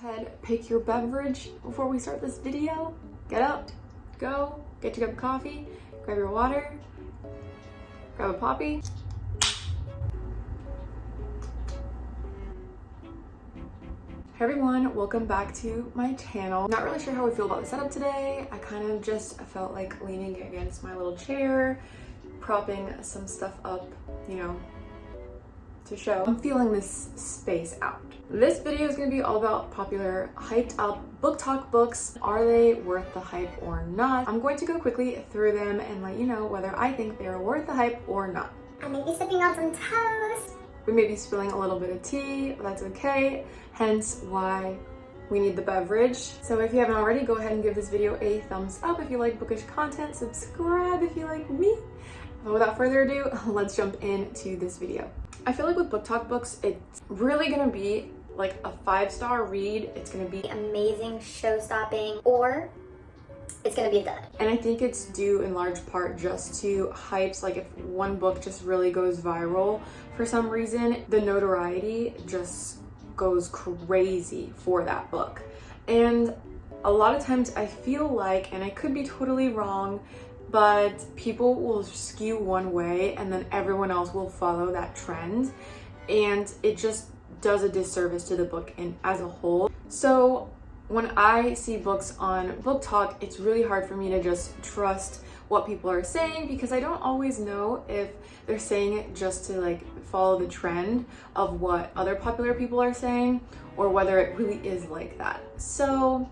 ahead, pick your beverage before we start this video. Get up, go, get your cup of coffee, grab your water, grab a poppy. Hey everyone, welcome back to my channel. Not really sure how I feel about the setup today. I kind of just felt like leaning against my little chair, propping some stuff up, you know, to show. I'm feeling this space out. This video is going to be all about popular, hyped up Booktok books. Are they worth the hype or not? I'm going to go quickly through them and let you know whether I think they're worth the hype or not. I may be sipping on some toast. We may be spilling a little bit of tea, but that's okay. Hence why we need the beverage. So if you haven't already, go ahead and give this video a thumbs up if you like bookish content, subscribe if you like me. But without further ado, let's jump into this video. I feel like with Booktok books, it's really gonna be like a 5-star read. It's gonna be amazing, show-stopping, or it's gonna be a dud. And I think it's due in large part just to hypes. Like if one book just really goes viral for some reason, the notoriety just goes crazy for that book. And a lot of times I feel like, and I could be totally wrong, but people will skew one way and then everyone else will follow that trend, and it just does a disservice to the book as a whole. So when I see books on Booktok, it's really hard for me to just trust what people are saying, because I don't always know if they're saying it just to like follow the trend of what other popular people are saying, or whether it really is like that. So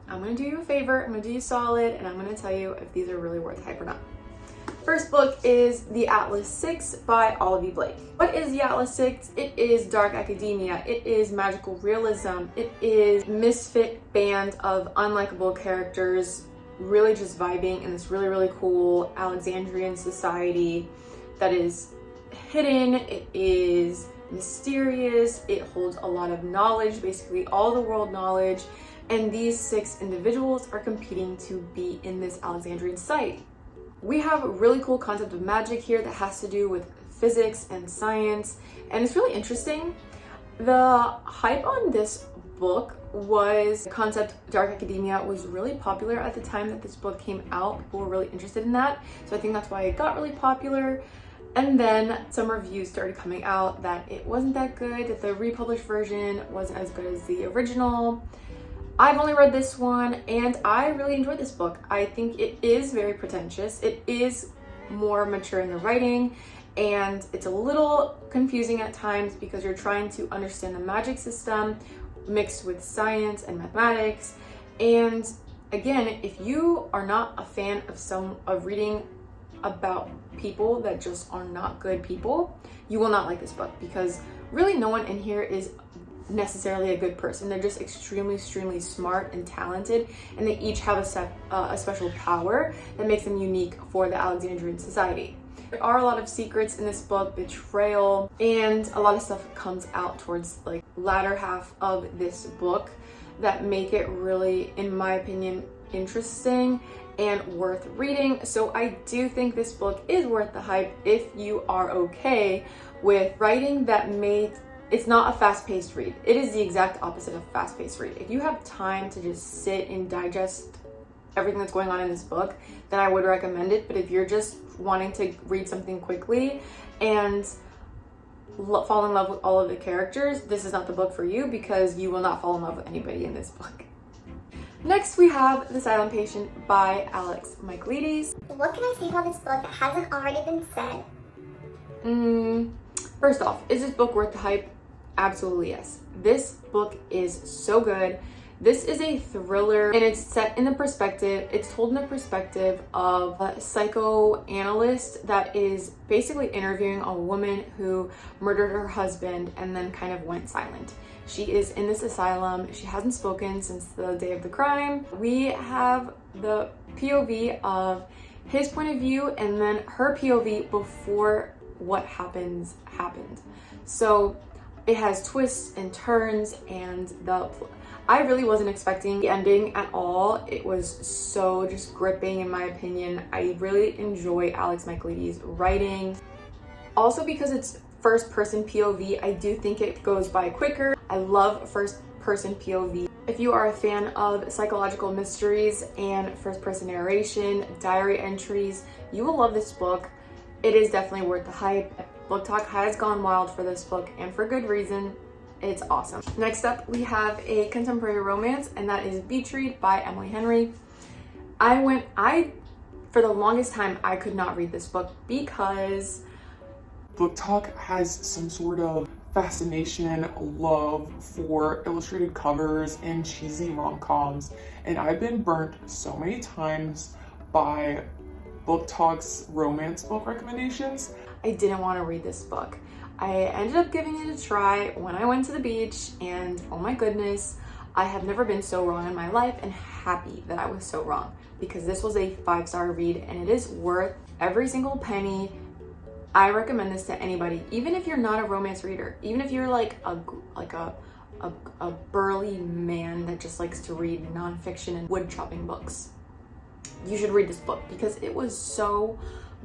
I'm gonna do you a favor, I'm gonna do you solid, and I'm gonna tell you if these are really worth hype or not. First book is The Atlas 6 by Olivie Blake. What is The Atlas 6? It is dark academia, it is magical realism, it is misfit band of unlikable characters really just vibing in this really cool Alexandrian society that is hidden, it is mysterious, it holds a lot of knowledge, basically all the world knowledge, and these 6 individuals are competing to be in this Alexandrian society. We have a really cool concept of magic here that has to do with physics and science, and it's really interesting. The hype on this book was the concept dark academia was really popular at the time that this book came out. People were really interested in that, so I think that's why it got really popular. And then some reviews started coming out that it wasn't that good, that the republished version wasn't as good as the original. I've only read this one and I really enjoyed this book. I think it is very pretentious. It is more mature in the writing, and it's a little confusing at times because you're trying to understand the magic system mixed with science and mathematics. And again, if you are not a fan of reading about people that just are not good people, you will not like this book, because really no one in here is necessarily a good person. They're just extremely smart and talented, and they each have a special power that makes them unique for the Alexandrian society. There are a lot of secrets in this book, betrayal, and a lot of stuff comes out towards like latter half of this book that make it really, in my opinion, interesting and worth reading. So I do think this book is worth the hype if you are okay with writing that it's not a fast-paced read. It is the exact opposite of a fast-paced read. If you have time to just sit and digest everything that's going on in this book, then I would recommend it. But if you're just wanting to read something quickly and fall in love with all of the characters, this is not the book for you, because you will not fall in love with anybody in this book. Next, we have The Silent Patient by Michaeledes. What can I say about this book that hasn't already been said? First off, is this book worth the hype? Absolutely yes. This book is so good. This is a thriller, and it's set in the perspective, it's told in the perspective of a psychoanalyst that is basically interviewing a woman who murdered her husband and then kind of went silent. She is in this asylum. She hasn't spoken since the day of the crime. We have the POV of his point of view and then her POV before what happened. So it has twists and turns, and I really wasn't expecting the ending at all. It was so just gripping in my opinion. I really enjoy Michaeledes' writing. Also because it's first person POV, I do think it goes by quicker. I love first person POV. If you are a fan of psychological mysteries and first-person narration, diary entries, you will love this book. It is definitely worth the hype. Booktok has gone wild for this book, and for good reason. It's awesome. Next up, we have a contemporary romance, and that is Beach Read by Emily Henry. For the longest time, I could not read this book because Booktok has some sort of fascination, love for illustrated covers and cheesy rom-coms, and I've been burnt so many times by Booktok's romance book recommendations. I didn't want to read this book. I ended up giving it a try when I went to the beach, and oh my goodness, I have never been so wrong in my life, and happy that I was so wrong, because this was a 5-star read and it is worth every single penny. I recommend this to anybody, even if you're not a romance reader, even if you're like a burly man that just likes to read nonfiction and wood chopping books. You should read this book because it was so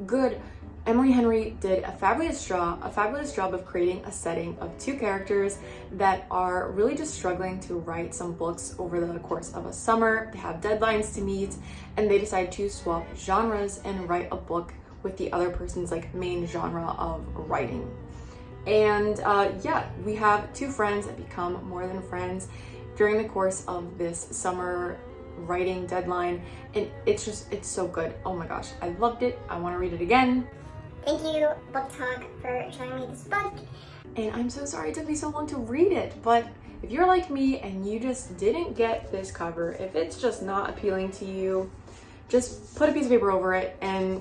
good. Emily Henry did a fabulous job of creating a setting of two characters that are really just struggling to write some books over the course of a summer. They have deadlines to meet, and they decide to swap genres and write a book with the other person's like main genre of writing. And yeah, we have two friends that become more than friends during the course of this summer writing deadline, and it's so good. Oh my gosh, I loved it. I want to read it again. Thank you, Booktok, for showing me this book. And I'm so sorry it took me so long to read it, but if you're like me and you just didn't get this cover, if it's just not appealing to you, just put a piece of paper over it and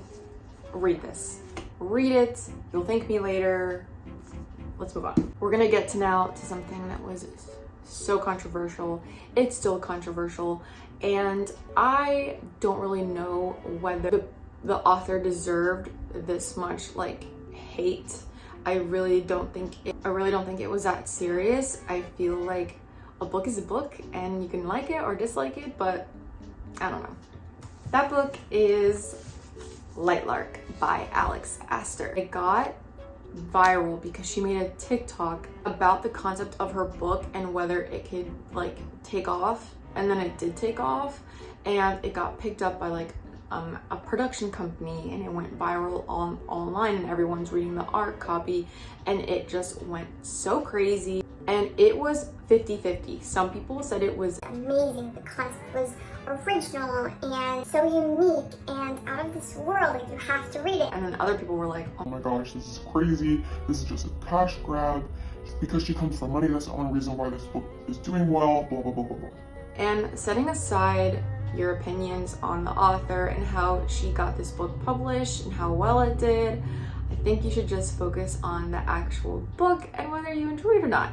read this. Read it, you'll thank me later. Let's move on. We're gonna get to something that was so controversial. It's still controversial, and I don't really know whether the author deserved this much like hate. I really don't think it was that serious. I feel like a book is a book and you can like it or dislike it, but I don't know. That book is Lightlark by Aster. It got viral because she made a TikTok about the concept of her book and whether it could like take off, and then it did take off, and it got picked up by like a production company, and it went viral online, and everyone's reading the art copy, and it just went so crazy. And it was 50-50. Some people said it was amazing. The concept was original and so unique and out of this world, like you have to read it. And then other people were like, Oh my gosh, this is crazy. This is just a cash grab. Because she comes from money, that's the only reason why this book is doing well, blah, blah, blah, blah, blah. And setting aside your opinions on the author and how she got this book published and how well it did, I think you should just focus on the actual book and whether you enjoy it or not.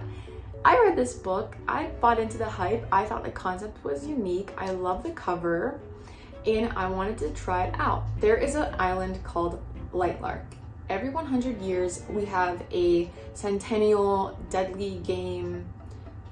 I read this book, I bought into the hype, I thought the concept was unique, I love the cover, and I wanted to try it out. There is an island called Lightlark. Every 100 years we have a centennial deadly game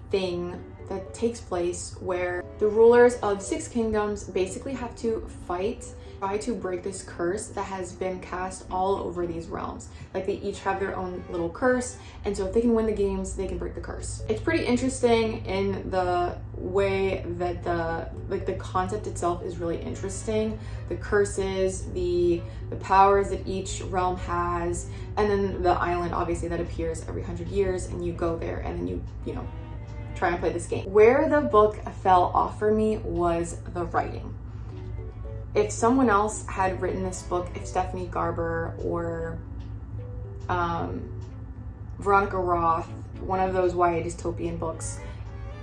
thing that takes place where the rulers of 6 kingdoms basically have to try to break this curse that has been cast all over these realms. Like they each have their own little curse, and so if they can win the games, they can break the curse. It's pretty interesting in the way that the concept itself is really interesting. The curses, the powers that each realm has, and then the island obviously that appears every 100 years, and you go there and then you know, try and play this game. Where the book fell off for me was the writing. If someone else had written this book, if Stephanie Garber or Veronica Roth, one of those YA dystopian books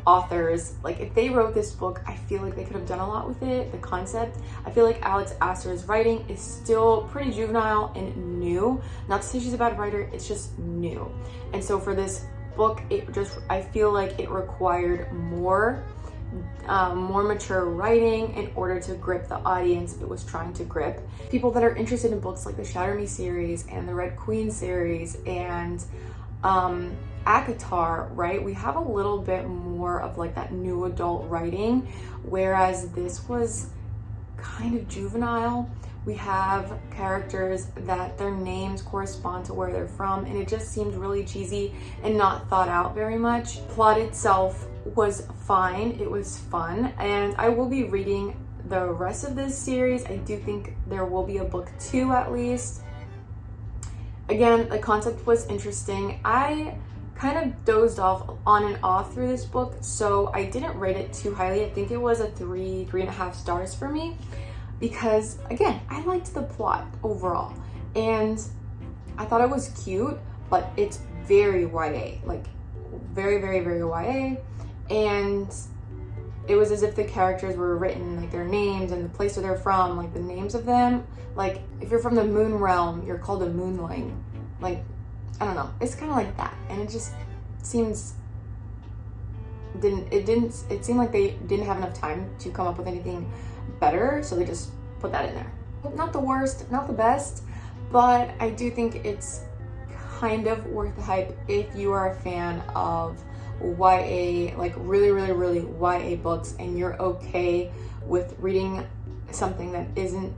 authors, like if they wrote this book, I feel like they could have done a lot with it. The concept, I feel like Aster's writing is still pretty juvenile and new. Not to say she's a bad writer, it's just new. And so for this book, I feel like it required more mature writing in order to grip the audience it was trying to grip. People that are interested in books like the Shatter Me series and the Red Queen series and ACOTAR, right? We have a little bit more of like that new adult writing, whereas this was kind of juvenile. We have characters that their names correspond to where they're from, and it just seemed really cheesy and not thought out very much. Plot itself was fine. It was fun, and I will be reading the rest of this series. I do think there will be a book 2 at least. Again, the concept was interesting. I kind of dozed off on and off through this book, so I didn't rate it too highly. I think it was a 3.5 stars for me, because again, I liked the plot overall, and I thought it was cute, but it's very YA, like very, very, very YA, and it was as if the characters were written, like their names and the place where they're from, like the names of them. Like if you're from the moon realm, you're called a moonling. Like, I don't know, it's kind of like that, and it just seems it seemed like they didn't have enough time to come up with anything better, so they just put that in there. Not the worst, not the best, but I do think it's kind of worth the hype if you are a fan of YA, like really, really, really YA books, and you're okay with reading something that isn't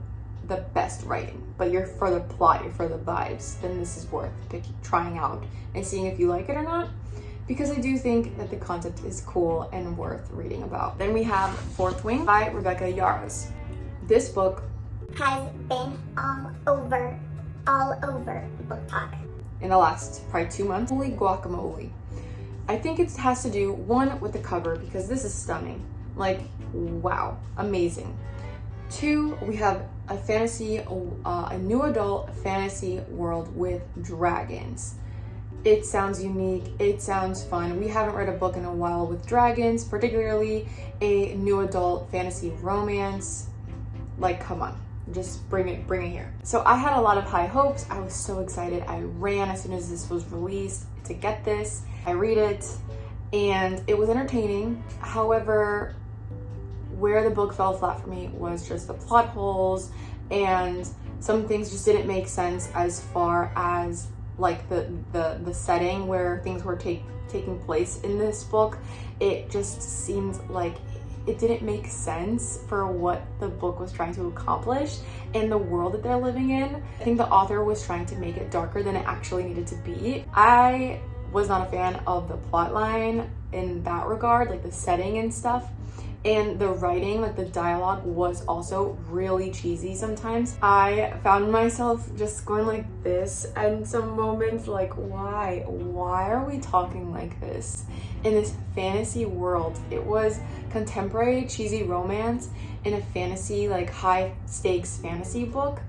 the best writing, but you're for the plot, you're for the vibes, then this is worth trying out and seeing if you like it or not, because I do think that the concept is cool and worth reading about. Then we have Fourth Wing by Rebecc Yarros. This book has been all over Booktok in the last probably 2 months. Holy guacamole. I think it has to do, one, with the cover, because this is stunning. Like, wow, amazing. 2, we have a fantasy, a new adult fantasy world with dragons. It sounds unique, it sounds fun. We haven't read a book in a while with dragons, particularly a new adult fantasy romance. Like, come on, just bring it here. So I had a lot of high hopes. I was so excited. I ran as soon as this was released to get this. I read it, and it was entertaining. However, where the book fell flat for me was just the plot holes, and some things just didn't make sense as far as like the setting where things were taking place in this book. It just seemed like it didn't make sense for what the book was trying to accomplish and the world that they're living in. I think the author was trying to make it darker than it actually needed to be. I was not a fan of the plot line in that regard, like the setting and stuff. And the writing, like the dialogue, was also really cheesy sometimes. I found myself just going like this and some moments, like, why are we talking like this in this fantasy world? It was contemporary cheesy romance in a fantasy, like high stakes fantasy book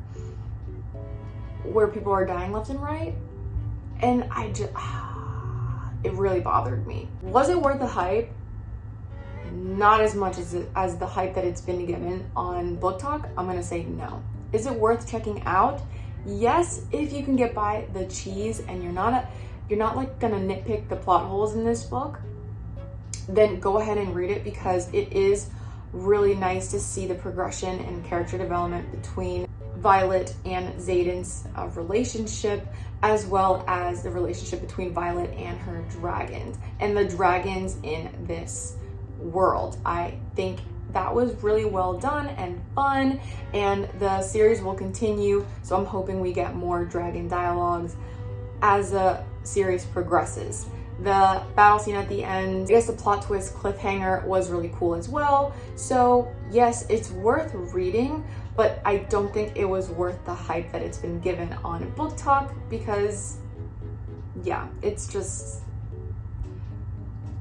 where people are dying left and right, and I just it really bothered me. Was it worth the hype? Not as much as the hype that it's been given on Booktok. I'm gonna say no. Is it worth checking out? Yes, if you can get by the cheese and you're not like gonna nitpick the plot holes in this book, then go ahead and read it, because it is really nice to see the progression and character development between Violet and Xaden's relationship, as well as the relationship between Violet and her dragons, and the dragons in this world. I think that was really well done and fun, and the series will continue, so I'm hoping we get more dragon dialogues as the series progresses. The battle scene at the end, I guess the plot twist cliffhanger was really cool as well. So yes, it's worth reading, but I don't think it was worth the hype that it's been given on Booktok, because yeah, it's just,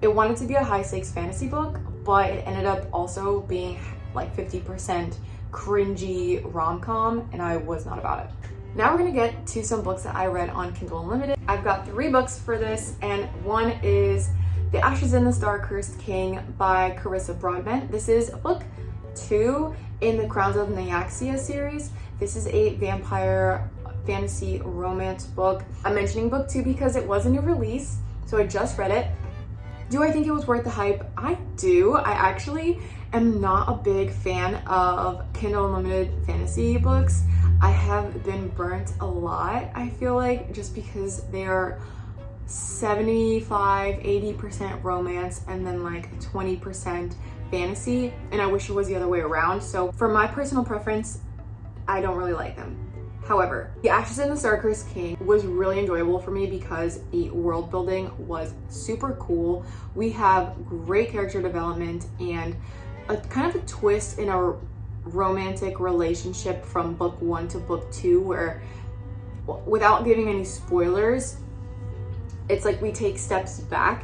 it wanted to be a high stakes fantasy book, but it ended up also being like 50% cringy rom-com, and I was not about it. Now we're gonna get to some books that I read on Kindle Unlimited. I've got 3 books for this, and one is The Ashes in the Star-Cursed King by Carissa Broadbent. This is book 2 in the Crowns of Nyaxia series. This is a vampire fantasy romance book. I'm mentioning book 2 because it was a new release, so I just read it. Do I think it was worth the hype? I do. I actually am not a big fan of Kindle Unlimited fantasy books. I have been burnt a lot, I feel like, just because they are 75-80% romance and then like 20% fantasy, and I wish it was the other way around. So for my personal preference, I don't really like them. However, The Ashes and the Star-Cursed King was really enjoyable for me because the world building was super cool. We have great character development and a kind of a twist in our romantic relationship from book 1 to book 2, where, without giving any spoilers, it's like we take steps back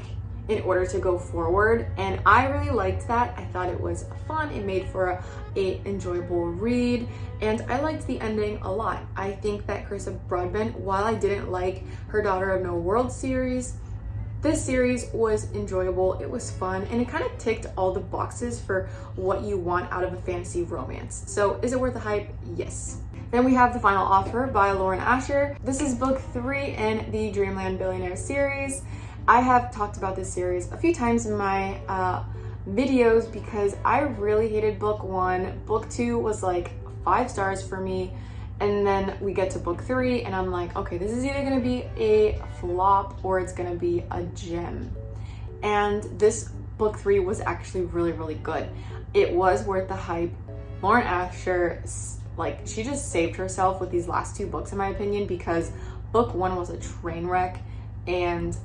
in order to go forward, and I really liked that. I thought it was fun. It made for a enjoyable read, and I liked the ending a lot. I think that Carissa Broadbent, while I didn't like her Daughter of No World series, this series was enjoyable. It was fun, and it kind of ticked all the boxes for what you want out of a fantasy romance. So is it worth the hype? Yes. Then we have The Final Offer by Lauren Asher. This is book 3 in the Dreamland Billionaire series. I have talked about this series a few times in my videos because I really hated book 1. Book 2 was like 5 stars for me. And then we get to book 3 and I'm like, okay, this is either gonna be a flop or it's gonna be a gem. And this book 3 was actually really, really good. It was worth the hype. Lauren Asher, like, she just saved herself with these last 2 books in my opinion, because book 1 was a train wreck, and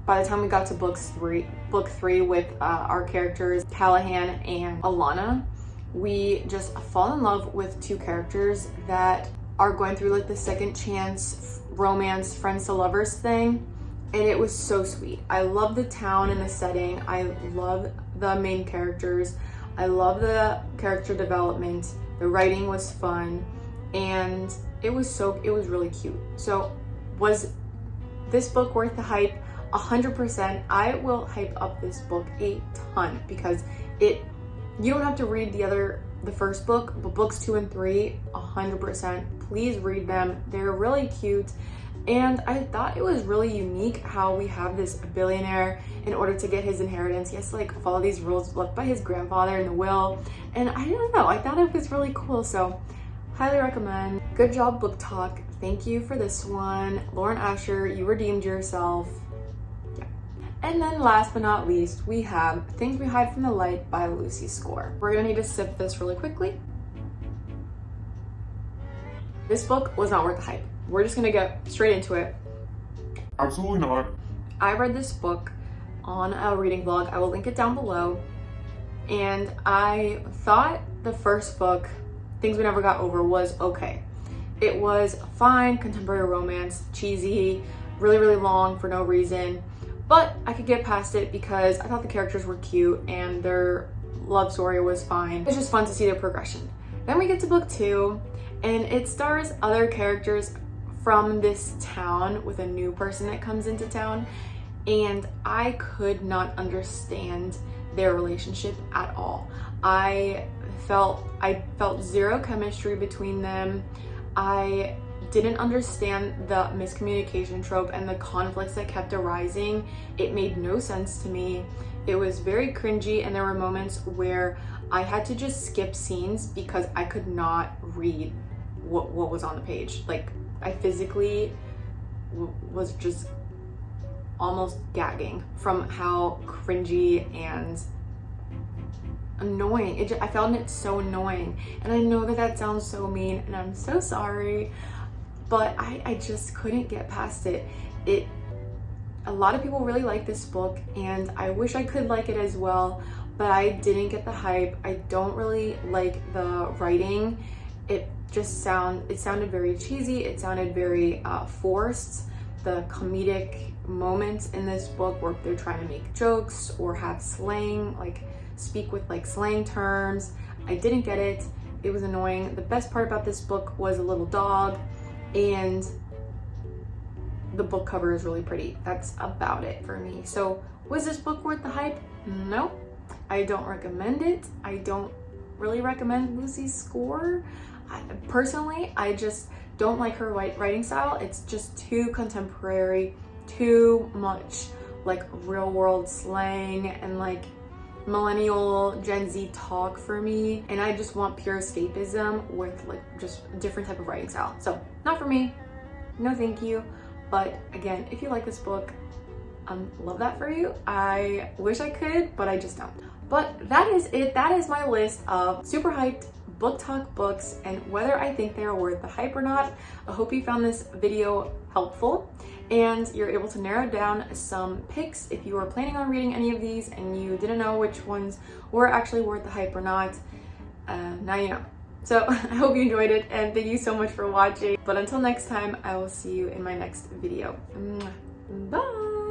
by the time we got to book 3 with our characters, Callahan and Alana, we just fall in love with 2 characters that are going through like the second chance romance, friends to lovers thing. And it was so sweet. I love the town and the setting. I love the main characters. I love the character development. The writing was fun, and it was really cute. So was this book worth the hype? 100%. I will hype up this book a ton because you don't have to read the first book, but books 2 and 3, 100%. Please read them. They're really cute. And I thought it was really unique how we have this billionaire, in order to get his inheritance, he has to like follow these rules left by his grandfather in the will. And I don't know, I thought it was really cool. So highly recommend. Good job, Booktok. Thank you for this one. Lauren Asher, you redeemed yourself. And then last but not least, we have Things We Hide from the Light by Lucy Score. We're gonna need to sip this really quickly. This book was not worth the hype. We're just gonna get straight into it. Absolutely not. I read this book on a reading vlog. I will link it down below. And I thought the first book, Things We Never Got Over, was okay. It was fine, contemporary romance, cheesy, really, really long for no reason. But I could get past it because I thought the characters were cute and their love story was fine. It's just fun to see their progression. Then we get to book 2, and it stars other characters from this town with a new person that comes into town, and I could not understand their relationship at all. I felt zero chemistry between them. I didn't understand the miscommunication trope and the conflicts that kept arising. It made no sense to me. It was very cringy, and there were moments where I had to just skip scenes because I could not read what was on the page. Like, I physically was just almost gagging from how cringy and annoying. I found it so annoying, and I know that sounds so mean, and I'm so sorry, but I just couldn't get past it. A lot of people really like this book, and I wish I could like it as well, but I didn't get the hype. I don't really like the writing. It sounded very cheesy. It sounded very forced. The comedic moments in this book where they're trying to make jokes or have slang, like speak with like slang terms, I didn't get it. It was annoying. The best part about this book was a little dog, and the book cover is really pretty. That's about it for me. So was this book worth the hype? No, I don't recommend it. I don't really recommend Lucy Score. Personally, I just don't like her writing style. It's just too contemporary, too much like real world slang and like millennial Gen Z talk for me, and I just want pure escapism with like just a different type of writing style. So not for me, no thank you. But again, if you like this book, love that for you. I wish I could, but I just don't. But that is it. That is my list of super hyped Booktok books and whether I think they are worth the hype or not. I hope you found this video helpful and you're able to narrow down some picks if you were planning on reading any of these and you didn't know which ones were actually worth the hype or not. Now you know. So I hope you enjoyed it and thank you so much for watching. But until next time, I will see you in my next video. Bye!